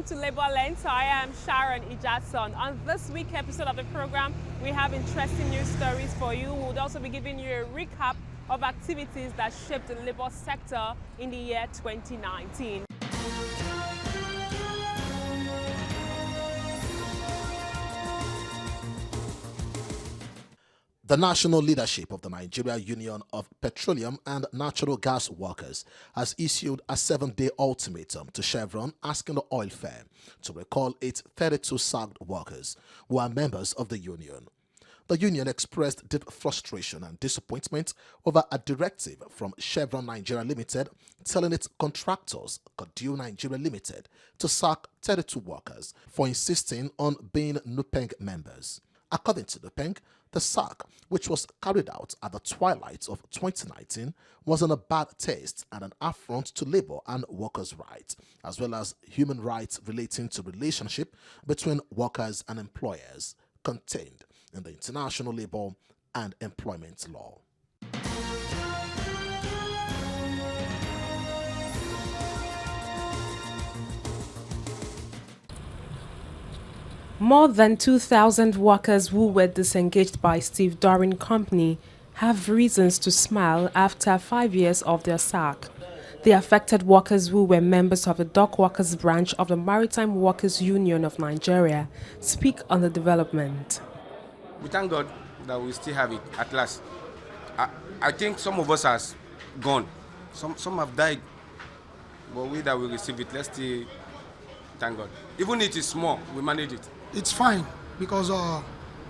to Labour Lens. I am Sharon Ijatson. On this week's episode of the program, we have interesting news stories for you. We would also be giving you a recap of activities that shaped the labour sector in the year 2019. The national leadership of the Nigeria Union of Petroleum and Natural Gas Workers has issued a 7-day ultimatum to Chevron asking the oil firm to recall its 32 sacked workers who are members of the union. The union expressed deep frustration and disappointment over a directive from Chevron Nigeria Limited telling its contractors, Kodu Nigeria Limited, to sack 32 workers for insisting on being NUPENG members. According to NUPENG, the sack, which was carried out at the twilight of 2019, was in a bad taste and an affront to labor and workers' rights, as well as human rights relating to relationship between workers and employers, contained in the International Labour and Employment Law. More than 2,000 workers who were disengaged by Steve Doran Company have reasons to smile after 5 years of their sack. The affected workers, who were members of the Dock Workers branch of the Maritime Workers Union of Nigeria, speak on the development. We thank God that we still have it at last. I think some of us has gone. Some have died. But we that will receive it, let's still thank God. Even if it is small, we manage it. It's fine because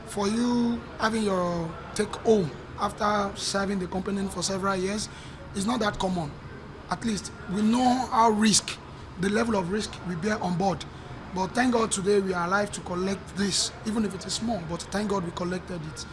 for you having your take home after serving the company for several years, it's not that common. At least we know our risk, the level of risk we bear on board. But thank God today we are alive to collect this, even if it is small, but thank God we collected it.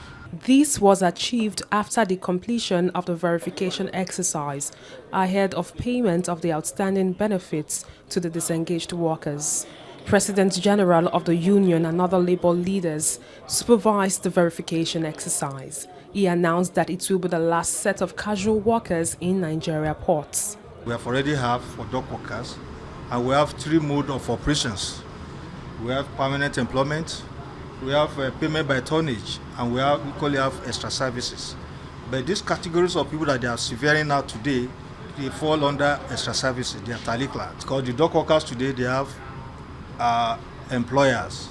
This was achieved after the completion of the verification exercise, ahead of payment of the outstanding benefits to the disengaged workers. President General of the union and other labor leaders supervised the verification exercise. He announced that it will be the last set of casual workers in Nigeria ports. We have already have for dock workers, and we have 3 modes of operations. We have permanent employment, we have payment by tonnage, and we equally have extra services. But these categories of people that they are severing out today, they fall under extra services. They are tally class. Because the dock workers today, they have employers,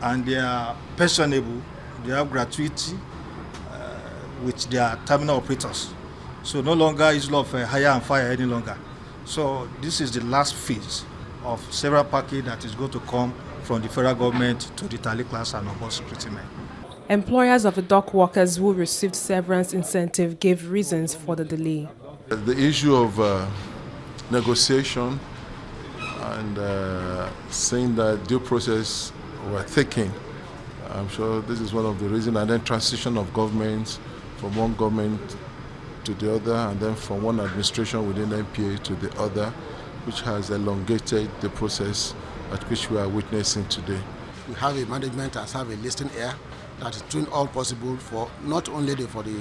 and they are pensionable. They have gratuity with their terminal operators. So no longer is law of hire and fire any longer. So this is the last phase of several package that is going to come from the federal government to the tally class and above security men. Employers of the dock workers who received severance incentive gave reasons for the delay. The issue of negotiation and saying that due process were taken, I'm sure this is one of the reasons, and then transition of governments from one government to the other, and then from one administration within NPA to the other, which has elongated the process at which we are witnessing today. We have a management as have a listening ear that is doing all possible for not only for the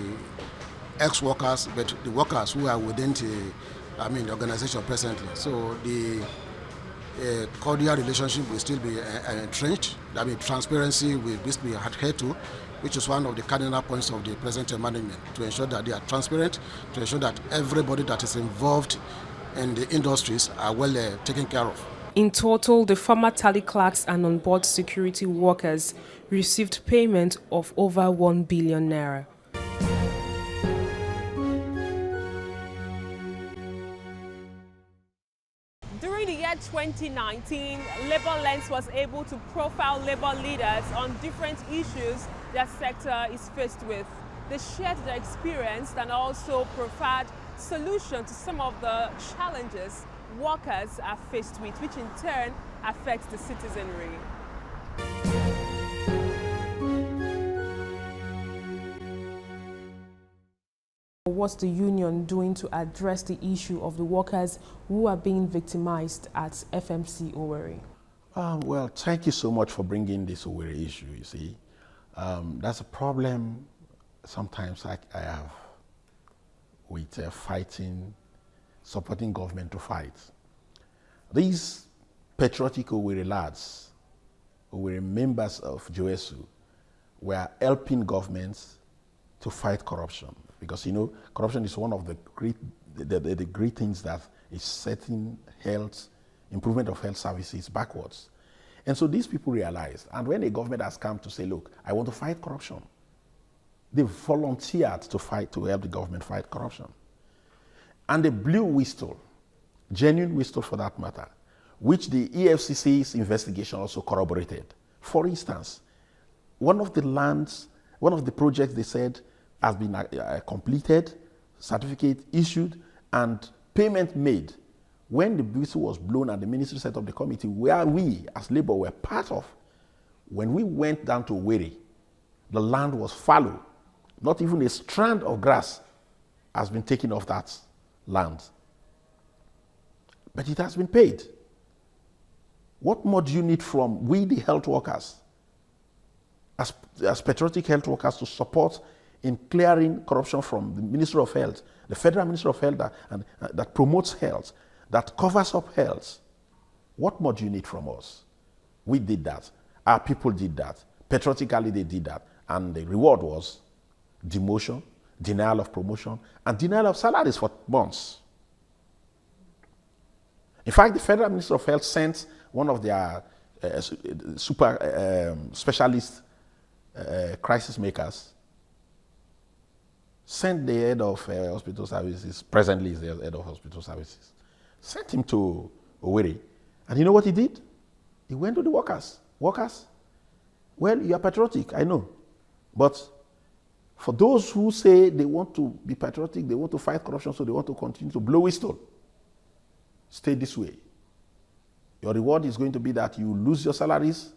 ex-workers, but the workers who are within the organization presently. So the cordial relationship will still be entrenched. That means transparency will be adhered to, which is one of the cardinal points of the present management, to ensure that they are transparent, to ensure that everybody that is involved in the industries are well taken care of. In total, the former tally clerks and on-board security workers received payment of over 1 billion naira. During the year 2019, Labour Lens was able to profile labor leaders on different issues their sector is faced with. They shared their experience and also provide solutions to some of the challenges workers are faced with, which in turn affects the citizenry. What's the union doing to address the issue of the workers who are being victimized at FMC Owerri? Well, thank you so much for bringing this Owerri issue, you see. That's a problem sometimes I have with fighting, supporting government to fight. These patriotic Owerri lads, Owerri members of JOSU, were helping governments to fight corruption. Because, you know, corruption is one of the great things that is setting health, improvement of health services backwards. And so these people realized, and when a government has come to say, look, I want to fight corruption, they volunteered to fight, to help the government fight corruption. And they blew whistle, genuine whistle for that matter, which the EFCC's investigation also corroborated. For instance, one of the projects they said has been completed, certificate issued, and payment made. When the whistle was blown and the ministry set up the committee, where we as Labour were part of, when we went down to Owerri, the land was fallow. Not even a strand of grass has been taken off that land. But it has been paid. What more do you need from we, the health workers, as patriotic health workers, to support in clearing corruption from the Ministry of Health, the Federal Ministry of Health that promotes health, that covers up health? What more do you need from us? We did that. Our people did that. Patriotically, they did that. And the reward was demotion, denial of promotion, and denial of salaries for months. In fact, the Federal Ministry of Health sent one of their super specialist crisis makers, sent the head of hospital services, presently is the head of hospital services, sent him to Owerri. And you know what he did? He went to the workers. Workers, well, you are patriotic, I know. But for those who say they want to be patriotic, they want to fight corruption, so they want to continue to blow whistle, stay this way. Your reward is going to be that you lose your salaries,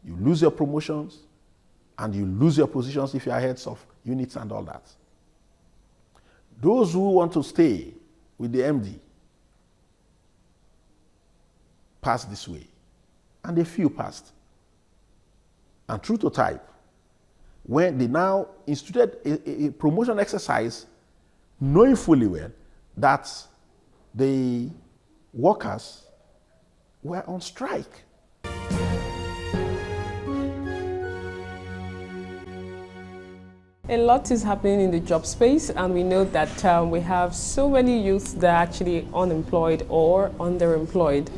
you lose your promotions, and you lose your positions if you are heads of units and all that. Those who want to stay with the MD pass this way, and a few passed. And true to type, when they now instituted a promotion exercise, knowing fully well that the workers were on strike. A lot is happening in the job space, and we know that we have so many youths that are actually unemployed or underemployed.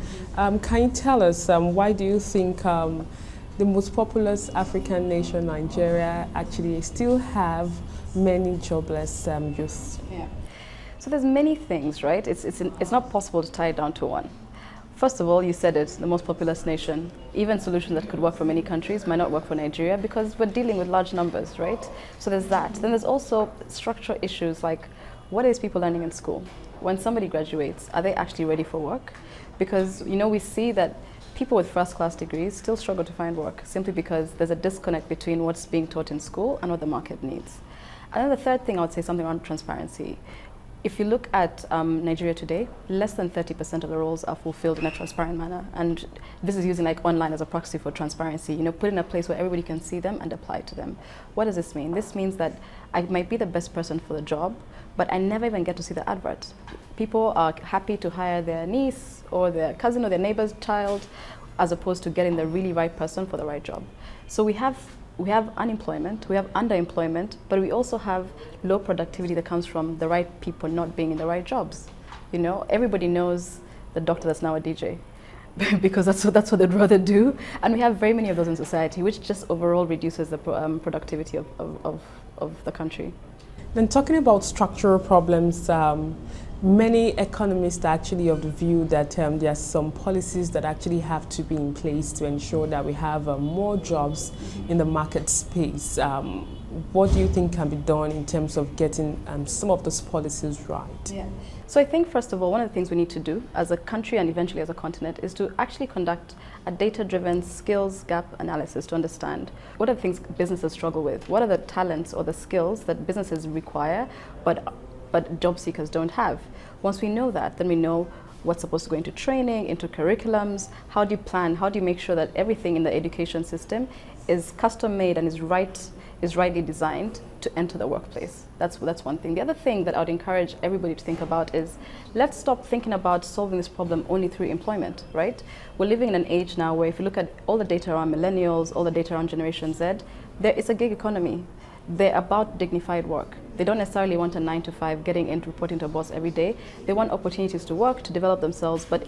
Can you tell us why do you think the most populous African nation, Nigeria, actually still have many jobless youths? Yeah. So there's many things, right? It's not possible to tie it down to one. First of all, you said it, the most populous nation. Even solutions that could work for many countries might not work for Nigeria because we're dealing with large numbers, right? So there's that. Then there's also structural issues like, what is people learning in school? When somebody graduates, are they actually ready for work? Because, you know, we see that people with first-class degrees still struggle to find work simply because there's a disconnect between what's being taught in school and what the market needs. And then the third thing, I would say something around transparency. If you look at Nigeria today, less than 30% of the roles are fulfilled in a transparent manner. And this is using like online as a proxy for transparency, you know, put in a place where everybody can see them and apply to them. What does this mean? This means that I might be the best person for the job, but I never even get to see the advert. People are happy to hire their niece or their cousin or their neighbor's child as opposed to getting the really right person for the right job. So we have unemployment, we have underemployment, but we also have low productivity that comes from the right people not being in the right jobs. You know, everybody knows the doctor that's now a DJ because that's what they'd rather do. And we have very many of those in society, which just overall reduces the productivity of the country. Then talking about structural problems, many economists are actually of the view that there are some policies that actually have to be in place to ensure that we have more jobs in the market space. What do you think can be done in terms of getting some of those policies right? Yeah. So I think, first of all, one of the things we need to do as a country and eventually as a continent is to actually conduct a data-driven skills gap analysis to understand what are the things businesses struggle with, what are the talents or the skills that businesses require but job seekers don't have. Once we know that, then we know what's supposed to go into training, into curriculums. How do you plan? How do you make sure that everything in the education system is custom made and is rightly designed to enter the workplace? That's one thing. The other thing that I would encourage everybody to think about is, let's stop thinking about solving this problem only through employment, right? We're living in an age now where if you look at all the data around millennials, all the data around Generation Z, there is a gig economy. They're about dignified work. They don't necessarily want a 9-to-5 getting in, reporting to a boss every day. They want opportunities to work, to develop themselves, but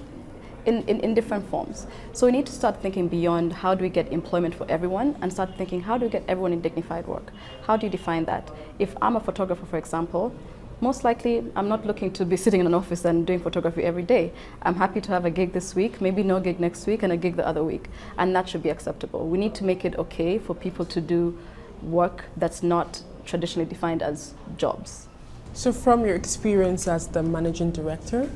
in different forms. So we need to start thinking beyond how do we get employment for everyone and start thinking how do we get everyone in dignified work? How do you define that? If I'm a photographer, for example, most likely I'm not looking to be sitting in an office and doing photography every day. I'm happy to have a gig this week, maybe no gig next week and a gig the other week. And that should be acceptable. We need to make it okay for people to do work that's not traditionally defined as jobs. So from your experience as the managing director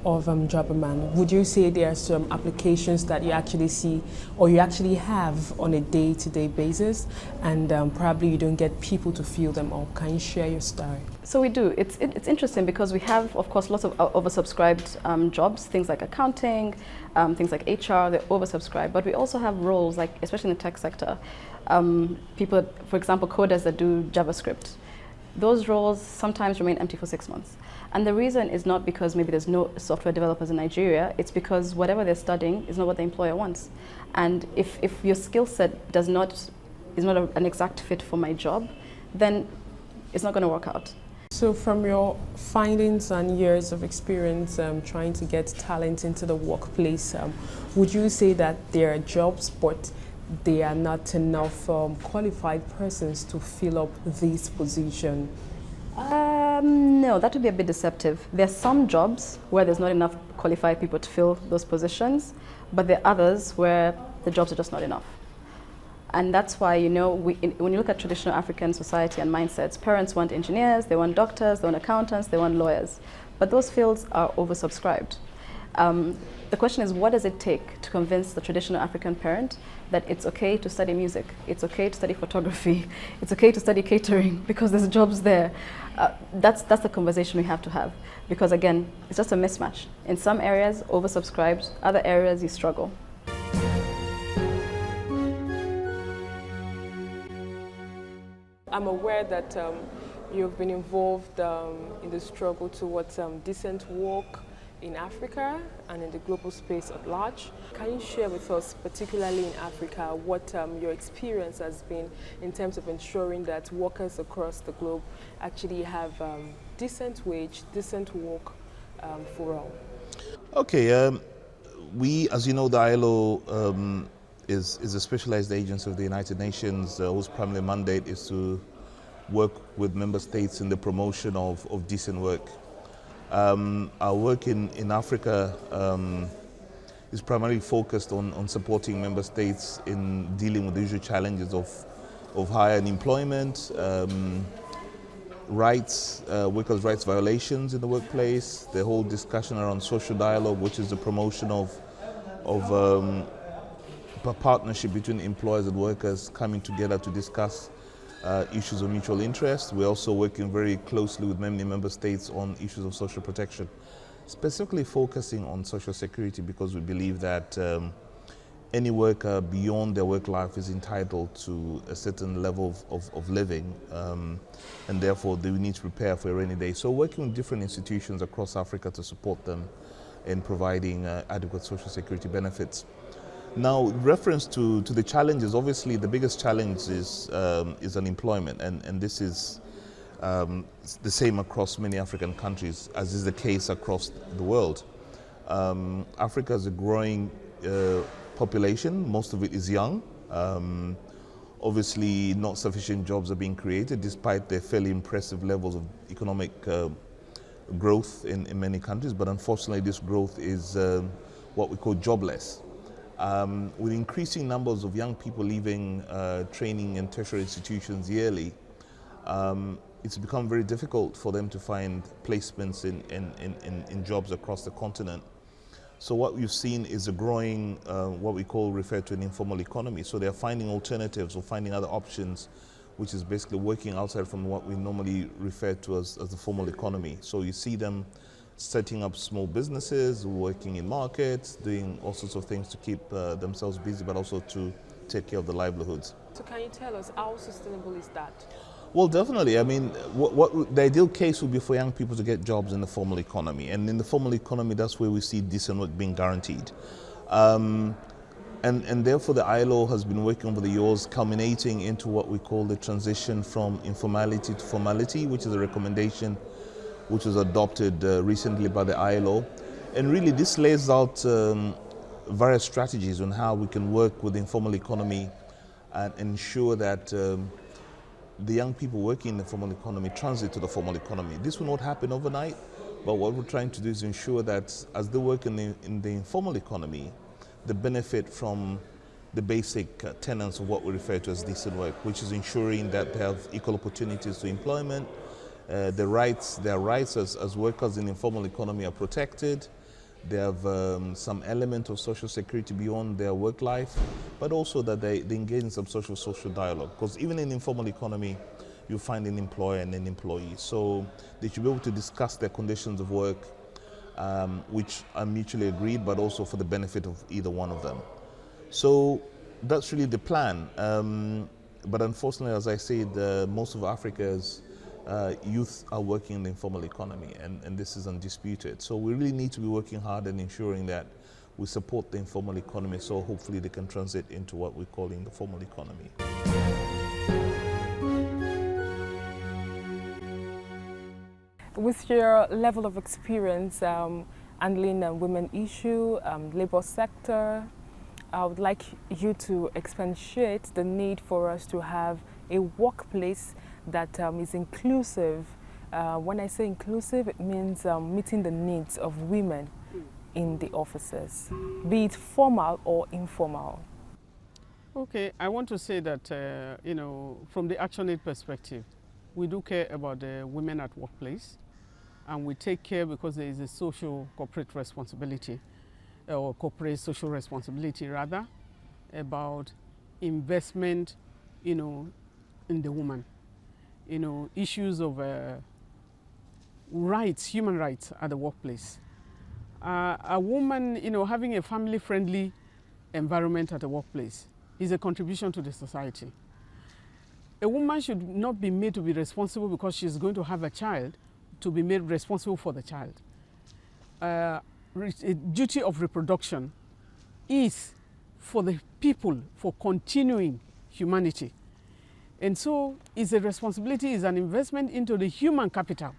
of Jobberman, would you say there are some applications that you actually see or you actually have on a day-to-day basis and probably you don't get people to fill them up? Can you share your story? So we do. It's interesting because we have, of course, lots of oversubscribed jobs, things like accounting, things like HR, they're oversubscribed. But we also have roles, like especially in the tech sector, people, for example, coders that do JavaScript. Those roles sometimes remain empty for 6 months. And the reason is not because maybe there's no software developers in Nigeria, it's because whatever they're studying is not what the employer wants. And if your skill set is not an exact fit for my job, then it's not going to work out. So from your findings and years of experience trying to get talent into the workplace, would you say that there are jobs but they are not enough qualified persons to fill up this position? No, that would be a bit deceptive. There are some jobs where there's not enough qualified people to fill those positions, but there are others where the jobs are just not enough. And that's why, you know, when you look at traditional African society and mindsets, parents want engineers, they want doctors, they want accountants, they want lawyers. But those fields are oversubscribed. The question is, what does it take to convince the traditional African parent that it's okay to study music, it's okay to study photography, it's okay to study catering because there's jobs there? That's the conversation we have to have, because again, it's just a mismatch. In some areas, oversubscribed, other areas you struggle. I'm aware that you've been involved in the struggle towards decent work in Africa and in the global space at large. Can you share with us, particularly in Africa, what your experience has been in terms of ensuring that workers across the globe actually have decent wage, decent work for all? Okay, we, as you know, the ILO is a specialized agency of the United Nations whose primary mandate is to work with member states in the promotion of decent work. Our work in Africa is primarily focused on supporting member states in dealing with the usual challenges of higher unemployment, workers' rights violations in the workplace, the whole discussion around social dialogue, which is the promotion of a partnership between employers and workers coming together to discuss issues of mutual interest. We're also working very closely with many member states on issues of social protection, specifically focusing on social security, because we believe that any worker beyond their work life is entitled to a certain level of living, and therefore they need to prepare for a rainy day. So working with different institutions across Africa to support them in providing adequate social security benefits. Now, in reference to the challenges, obviously the biggest challenge is unemployment, and this is the same across many African countries, as is the case across the world. Africa is a growing population, most of it is young. Obviously, not sufficient jobs are being created, despite the fairly impressive levels of economic growth in many countries, but unfortunately this growth is what we call jobless. With increasing numbers of young people leaving training and tertiary institutions yearly, it's become very difficult for them to find placements in jobs across the continent. So what we've seen is a growing, what we refer to an informal economy. So they're finding alternatives or finding other options, which is basically working outside from what we normally refer to as the formal economy. So you see them setting up small businesses, working in markets, doing all sorts of things to keep themselves busy, but also to take care of the livelihoods. So can you tell us how sustainable is that? Well, definitely. I mean, what the ideal case would be for young people to get jobs in the formal economy. And in the formal economy, that's where we see decent work being guaranteed. And therefore, the ILO has been working over the years, culminating into what we call the transition from informality to formality, which is a recommendation which was adopted recently by the ILO. And really, this lays out various strategies on how we can work with the informal economy and ensure that the young people working in the formal economy transit to the formal economy. This will not happen overnight, but what we're trying to do is ensure that as they work in the informal economy, they benefit from the basic tenets of what we refer to as decent work, which is ensuring that they have equal opportunities to employment, their rights as workers in the informal economy are protected. They have some element of social security beyond their work life, but also that they engage in some social dialogue. Because even in the informal economy, you find an employer and an employee. So they should be able to discuss their conditions of work, which are mutually agreed, but also for the benefit of either one of them. So that's really the plan. But unfortunately, as I said, most of Africa's youth are working in the informal economy, and this is undisputed. So we really need to be working hard and ensuring that we support the informal economy, so hopefully they can transit into what we're calling the formal economy. With your level of experience handling a women issue, labor sector, I would like you to expatiate the need for us to have a workplace that is inclusive. When I say inclusive, it means meeting the needs of women in the offices, be it formal or informal. Okay, I want to say that, you know, from the ActionAid perspective, we do care about the women at workplace, and we take care because there is a social corporate responsibility, or corporate social responsibility rather, about investment, you know, in the woman. You know, issues of rights, human rights at the workplace. A woman, you know, having a family-friendly environment at the workplace is a contribution to the society. A woman should not be made to be responsible because she's going to have a child, to be made responsible for the child. A duty of reproduction is for the people, for continuing humanity. And so it's a responsibility, it's an investment into the human capital.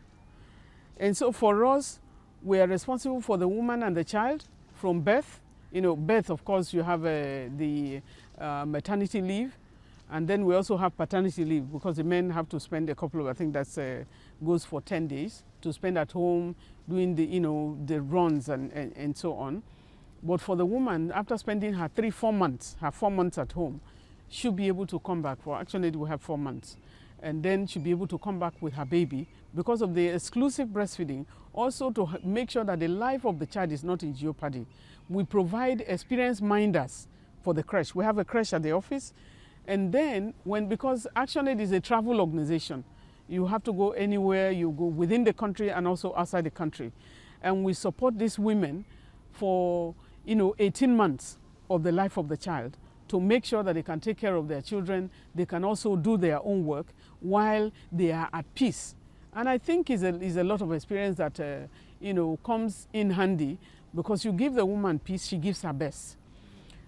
And so for us, we are responsible for the woman and the child from birth. You know, birth, of course, you have the maternity leave, and then we also have paternity leave, because the men have to spend a couple of, I think that's goes for 10 days to spend at home doing the, you know, the runs and so on. But for the woman, after spending her 4 months at home, should be able to come back. For actually, we have 4 months, and then she'll be able to come back with her baby because of the exclusive breastfeeding. Also, to make sure that the life of the child is not in jeopardy, we provide experienced minders for the creche. We have a creche at the office, and then because ActionAid is a travel organization, you have to go anywhere. You go within the country and also outside the country, and we support these women for 18 months of the life of the child, to make sure that they can take care of their children. They can also do their own work while they are at peace. And I think is a lot of experience that comes in handy, because you give the woman peace, she gives her best.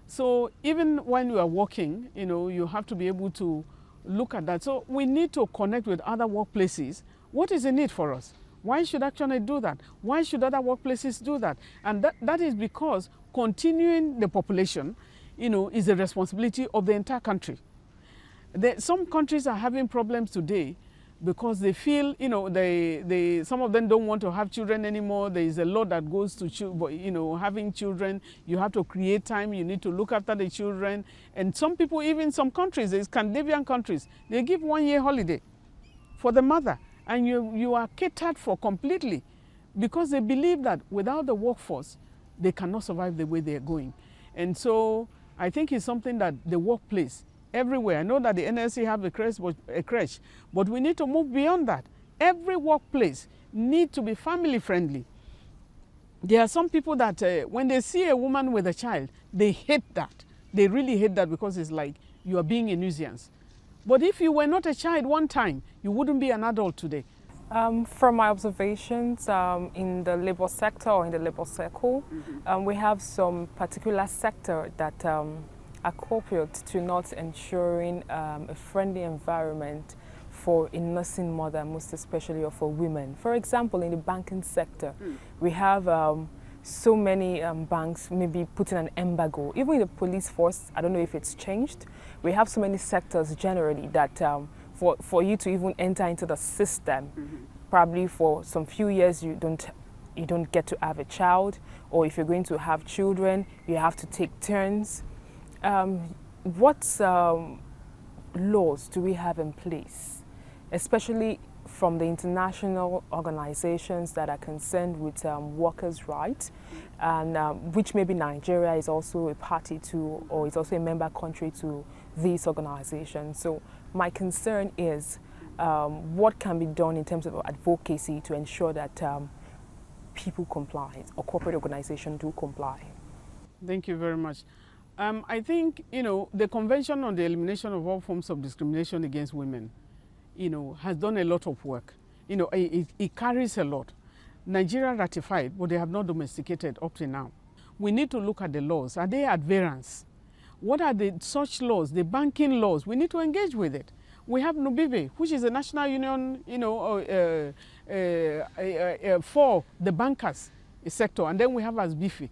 So even when you are working, you have to be able to look at that. So we need to connect with other workplaces. What is the need for us? Why should ActionAid do that? Why should other workplaces do that? And that is because continuing the population, is a responsibility of the entire country. Some countries are having problems today because they feel, some of them don't want to have children anymore. There is a law that goes to, having children. You have to create time. You need to look after the children. And some people, even some countries, the Scandinavian countries, they give 1 year holiday for the mother. And you are catered for completely, because they believe that without the workforce, they cannot survive the way they are going. And so I think it's something that the workplace, everywhere, I know that the NLC have a creche, but we need to move beyond that. Every workplace needs to be family friendly. There are some people that when they see a woman with a child, they hate that. They really hate that because it's like you are being a nuisance. But if you were not a child one time, you wouldn't be an adult today. From my observations in the labor sector or in the labor circle, we have some particular sector that are corporate to not ensuring a friendly environment for a nursing mother, most especially or for women. For example, in the banking sector, we have so many banks maybe putting an embargo. Even in the police force, I don't know if it's changed. We have so many sectors generally that for you to even enter into the system, probably for some few years you don't get to have a child, or if you're going to have children, you have to take turns. What laws do we have in place, especially from the international organizations that are concerned with workers' rights, and which maybe Nigeria is also a party to, or is also a member country to these organizations? So my concern is what can be done in terms of advocacy to ensure that people comply, or corporate organizations do comply. Thank you very much. I think, the Convention on the Elimination of All Forms of Discrimination Against Women, has done a lot of work. It carries a lot. Nigeria ratified, but they have not domesticated up to now. We need to look at the laws. Are they at variance? What are such laws, the banking laws? We need to engage with it. We have Nubibe, which is a national union, for the bankers sector, and then we have ASBIFI.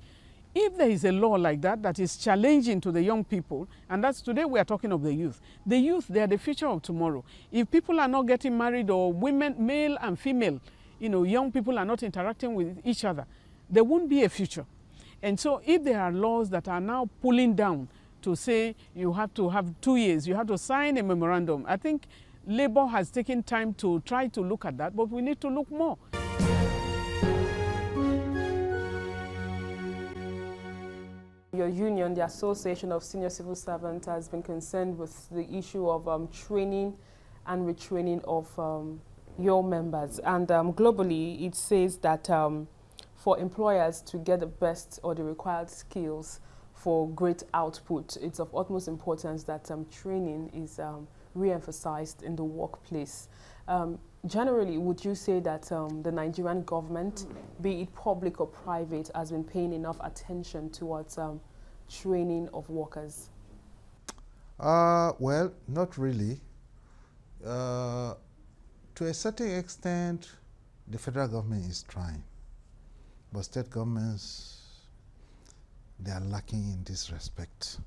If there is a law like that that is challenging to the young people, and that's today we are talking of the youth, they are the future of tomorrow. If people are not getting married, or women, male and female, young people are not interacting with each other, there won't be a future. And so if there are laws that are now pulling down to say you have to have 2 years, you have to sign a memorandum, I think Labour has taken time to try to look at that, but we need to look more. Your union, the Association of Senior Civil Servants, has been concerned with the issue of training and retraining of your members. And globally, it says that for employers to get the best or the required skills for great output, it's of utmost importance that training is re-emphasized in the workplace. Generally, would you say that the Nigerian government, be it public or private, has been paying enough attention towards training of workers? Well, not really. To a certain extent, the federal government is trying, but state governments, they are lacking in this respect.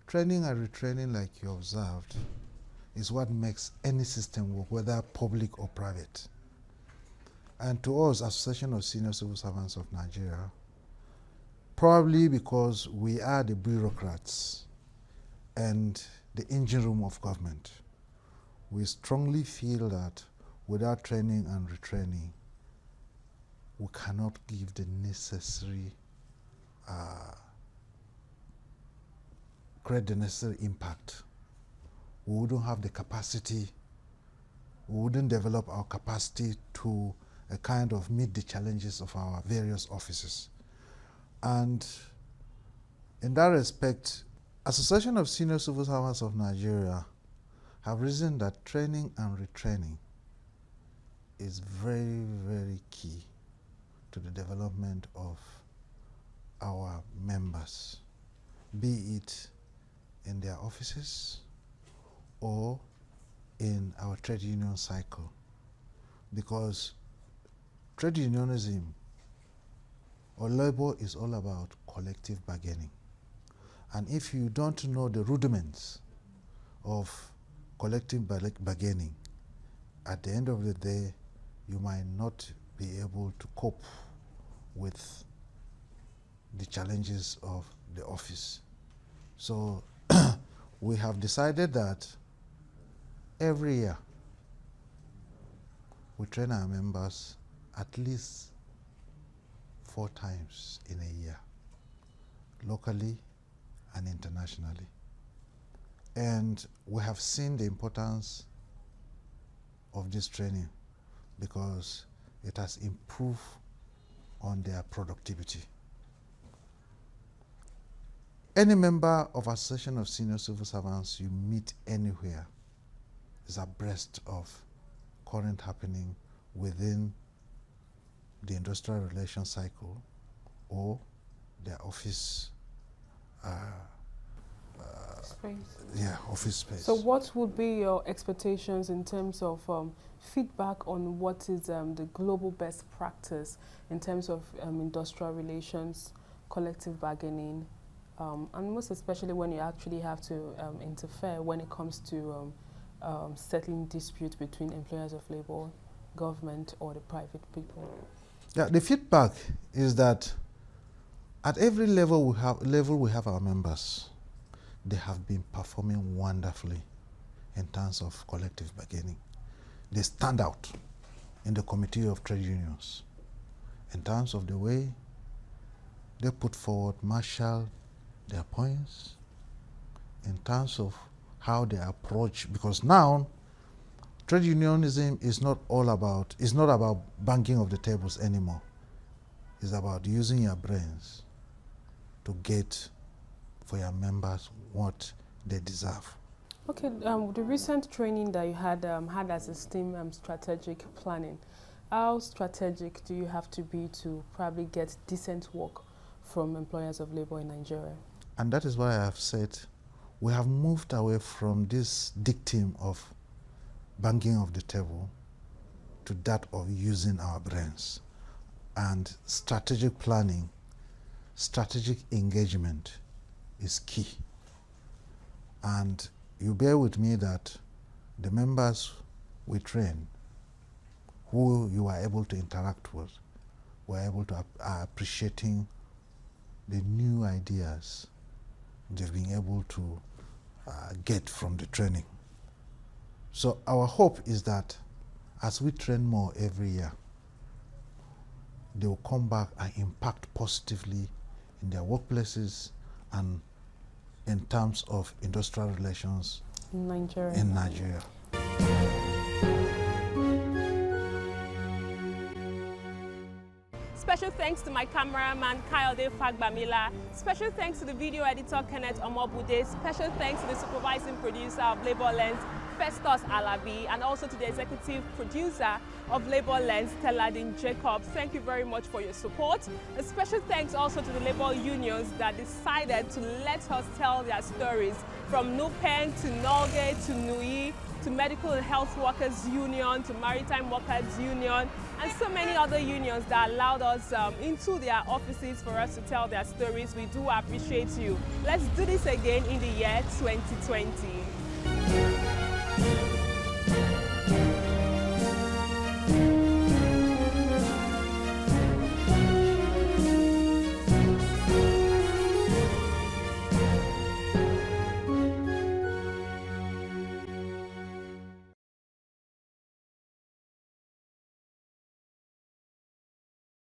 Training and retraining, like you observed, is what makes any system work, whether public or private. And to us, Association of Senior Civil Servants of Nigeria, probably because we are the bureaucrats and the engine room of government, we strongly feel that without training and retraining, we cannot give the necessary, create the necessary impact. We wouldn't have the capacity, we wouldn't develop our capacity to a kind of meet the challenges of our various offices. And in that respect, Association of Senior Civil Servants of Nigeria have reasoned that training and retraining is very, very key to the development of our members, be it in their offices or in our trade union cycle, because trade unionism or labor is all about collective bargaining. And if you don't know the rudiments of collective bargaining, at the end of the day, you might not be able to cope with the challenges of the office. So we have decided that every year we train our members at least 4 times in a year, locally and internationally. And we have seen the importance of this training because it has improved on their productivity. Any member of Association of Senior Civil Servants you meet anywhere is abreast of current happening within the industrial relations cycle or their office space. Yeah, office space. So what would be your expectations in terms of feedback on what is the global best practice in terms of industrial relations, collective bargaining, and most especially when you actually have to interfere when it comes to settling disputes between employers of labor, government, or the private people? Yeah, the feedback is that at every level we have our members. They have been performing wonderfully in terms of collective bargaining. They stand out in the Committee of Trade Unions in terms of the way they put forward, marshal their points, in terms of how they approach, because now trade unionism is not about banging of the tables anymore. It's about using your brains to get for your members what they deserve. Okay, the recent training that you had as a STEAM strategic planning, how strategic do you have to be to probably get decent work from employers of labor in Nigeria? And that is why I have said we have moved away from this dictum of banging of the table to that of using our brains. And strategic planning, strategic engagement is key. And you bear with me that the members we train, who you are able to interact with, were able to are appreciating the new ideas they've been able to get from the training. So our hope is that as we train more every year, they will come back and impact positively in their workplaces and in terms of industrial relations in Nigeria. Special thanks to my cameraman Kayode Fagbamila. Special thanks to the video editor Kenneth Omobude. Special thanks to the supervising producer of Labor Lens, Festus Alabi, and also to the executive producer of Labor Lens, Teladin Jacob. Thank you very much for your support. A special thanks also to the labor unions that decided to let us tell their stories, from NUPEN to NOLGE to NUI to Medical and Health Workers Union to Maritime Workers Union, and so many other unions that allowed us into their offices for us to tell their stories. We do appreciate you. Let's do this again in the year 2020.